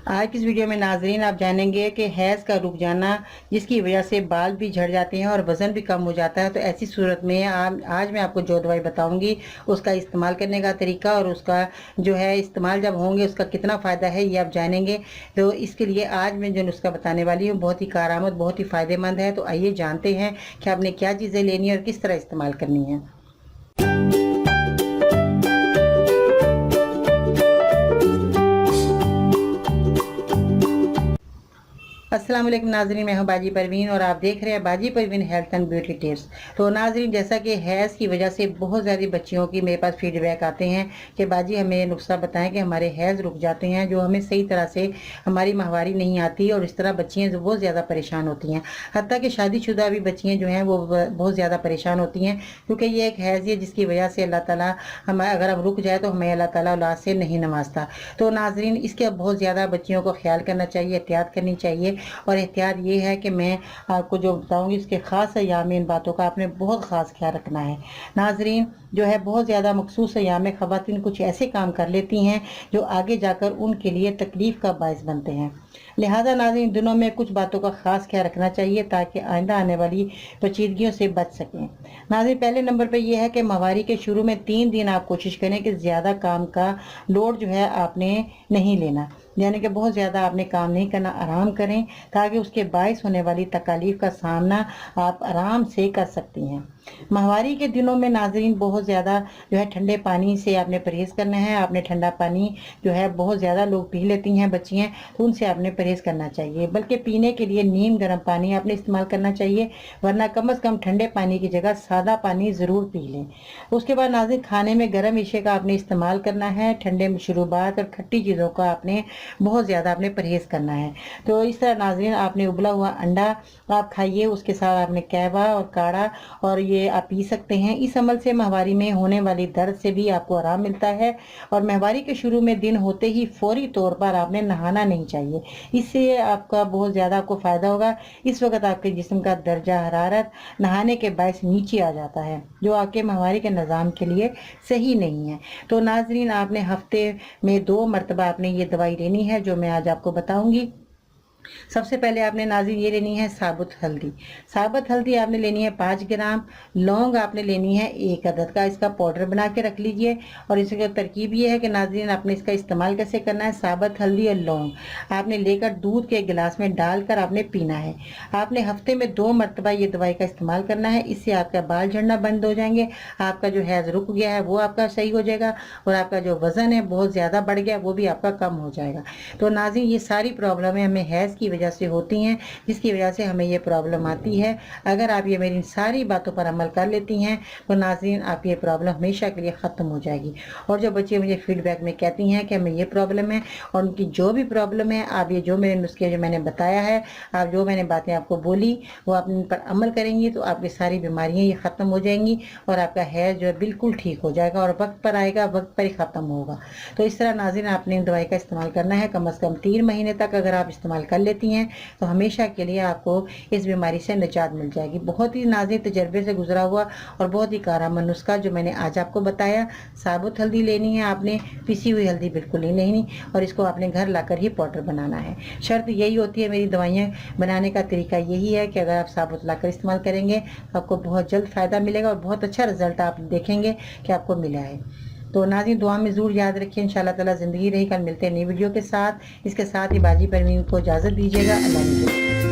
आज की इस वीडियो में नाजरीन आप जानेंगे कि हैज़ का रुक जाना जिसकी वजह से बाल भी झड़ जाते हैं और वज़न भी कम हो जाता है। तो ऐसी सूरत में आज मैं आपको जो दवाई बताऊंगी उसका इस्तेमाल करने का तरीका और उसका जो है इस्तेमाल जब होंगे उसका कितना फ़ायदा है ये आप जानेंगे। तो इसके लिए आज मैं जो नुस्खा बताने वाली हूँ बहुत ही कारआमद बहुत ही फ़ायदेमंद है। तो आइए जानते हैं कि आपने क्या चीज़ें लेनी है और किस तरह इस्तेमाल करनी है। अस्सलाम वालेकुम नाजरीन, मैं हूं बाजी परवीन और आप देख रहे हैं बाजी Parveen health and beauty tips. तो नाजरीन, जैसा कि हैज़ की वजह से बहुत ज़्यादा बच्चियों की मेरे पास फीडबैक आते हैं कि बाजी हमें नुस्खा बताएं कि हमारे हैज़ रुक जाते हैं, जो हमें सही तरह से हमारी माहवारी नहीं आती और इस तरह बच्चियाँ जो बहुत ज़्यादा परेशान होती हैं। हत्ता कि शादीशुदा भी बच्चियाँ जो हैं वो बहुत ज़्यादा परेशान होती हैं, क्योंकि ये एक हैज़ है जिसकी वजह से अल्लाह ताला हम अगर हम रुक जाए तो हमें अल्लाह ताला औलाद से नहीं नवाजता। तो नाजरीन, इसके बहुत ज़्यादा बच्चियों को ख्याल करना चाहिए, एहतियात करनी चाहिए। और एहतियात ये है कि मैं आपको जो बताऊंगी इसके ख़ास अय्याम में इन बातों का आपने बहुत ख़ास ख्याल रखना है। नाजरीन, जो है बहुत ज़्यादा मखसूस अय्याम में ख़वातीन कुछ ऐसे काम कर लेती हैं जो आगे जाकर उनके लिए तकलीफ़ का बायस बनते हैं। लिहाजा नाज़रीन, दिनों में कुछ बातों का ख़ास ख्याल रखना चाहिए ताकि आइंदा आने वाली पेचीदगियों से बच सकें। नाज़रीन, पहले नंबर पर यह है कि माहवारी के शुरू में 3 दिन आप कोशिश करें कि ज़्यादा काम का लोड जो है आपने नहीं लेना, यानी कि बहुत ज़्यादा आपने काम नहीं करना, आराम करें ताकि उसके बायस होने वाली तकालीफ का सामना आप आराम से कर सकती हैं। माहवारी के दिनों में नाजरीन बहुत ज़्यादा जो है ठंडे पानी से आपने परहेज़ करना है। आपने ठंडा पानी जो है बहुत ज़्यादा लोग पी लेती हैं बच्चियाँ, तो उनसे आपने परहेज़ करना चाहिए, बल्कि पीने के लिए नीम गर्म पानी आपने इस्तेमाल करना चाहिए, वरना कम अज़ कम ठंडे पानी की जगह सादा पानी ज़रूर पी लें। उसके बाद नाज़रीन, खाने में गर्म इशे का आपने इस्तेमाल करना है, ठंडे मशरूबात और खट्टी चीज़ों का आपने बहुत ज़्यादा आपने परहेज़ करना है। तो इस तरह नाज़रीन, आपने उबला हुआ अंडा आप खाइए, उसके साथ आपने कहवा और काढ़ा और ये आप पी सकते हैं। इस अमल से माहवारी में होने वाली दर्द से भी आपको आराम मिलता है। और माहवारी के शुरू में दिन होते ही फौरी तौर पर आपने नहाना नहीं चाहिए, इससे आपका बहुत ज़्यादा आपको फ़ायदा होगा। इस वक्त आपके जिस्म का दर्जा हरारत नहाने के बायस नीचे आ जाता है, जो आपके माहवारी के निज़ाम के लिए सही नहीं है। तो नाजरीन, आपने हफ्ते में 2 मरतबा आपने ये दवाई लेनी है जो मैं आज आपको बताऊंगी। सबसे पहले आपने नाज़रीन ये लेनी है साबुत हल्दी। साबुत हल्दी आपने लेनी है 5 ग्राम। लौंग आपने लेनी है 1 अदद का, इसका पाउडर बना के रख लीजिए। और इसकी तरकीब ये है कि नाज़रीन, आपने इसका इस्तेमाल कैसे करना है। साबुत हल्दी और लौंग आपने लेकर दूध के गिलास में डालकर आपने पीना है। आपने हफ्ते में 2 मरतबा ये दवाई का इस्तेमाल करना है, इससे आपका बाल झड़ना बंद हो जाएंगे, आपका जो हैज़ रुक गया है वो आपका सही हो जाएगा और आपका जो वज़न है बहुत ज़्यादा बढ़ गया वो भी आपका कम हो जाएगा। तो नाज़रीन, ये सारी प्रॉब्लमें हमें हैज़ की वजह से होती हैं, जिसकी वजह से हमें ये प्रॉब्लम आती है। अगर आप ये मेरी सारी बातों पर अमल कर लेती हैं तो नाज़रीन, आपकी ये प्रॉब्लम हमेशा के लिए ख़त्म हो जाएगी। और जो बच्चे मुझे फीडबैक में कहती हैं कि हमें ये प्रॉब्लम है और उनकी जो भी प्रॉब्लम है, आप ये जो मेरे नुस्खे जो मैंने बताया है, आप जो मैंने बातें आपको बोली वो आप इन पर अमल करेंगी तो आपकी सारी बीमारियाँ ये ख़त्म हो जाएंगी और आपका हैज़ जो है बिल्कुल ठीक हो जाएगा और वक्त पर आएगा, वक्त पर ही ख़त्म होगा। तो इस तरह नाज़रीन, आपने दवाई का इस्तेमाल करना है कम अज़ कम 3 महीने तक। अगर आप इस्तेमाल कर लेती हैं तो हमेशा के लिए आपको इस बीमारी से निजात मिल जाएगी। बहुत ही नाज़रीन तजर्बे से गुजरा हुआ और बहुत ही कारगर नुस्खा जो मैंने आज आपको बताया। साबुत हल्दी लेनी है आपने, पिसी हुई हल्दी बिल्कुल ही नहीं, और इसको आपने घर लाकर ही पाउडर बनाना है। शर्त यही होती है, मेरी दवाइयाँ बनाने का तरीका यही है कि अगर आप साबुत लाकर इस्तेमाल करेंगे तो आपको बहुत जल्द फ़ायदा मिलेगा और बहुत अच्छा रिजल्ट आप देखेंगे कि आपको मिला है। तो नाज़रीन, दुआ में ज़रूर याद रखिए। इंशाअल्लाह ताला ज़िंदगी रही। कल मिलते हैं नई वीडियो के साथ। इसके साथ ही बाजी परवीन को इजाज़त दीजिएगा। अल्लाह हाफ़िज़।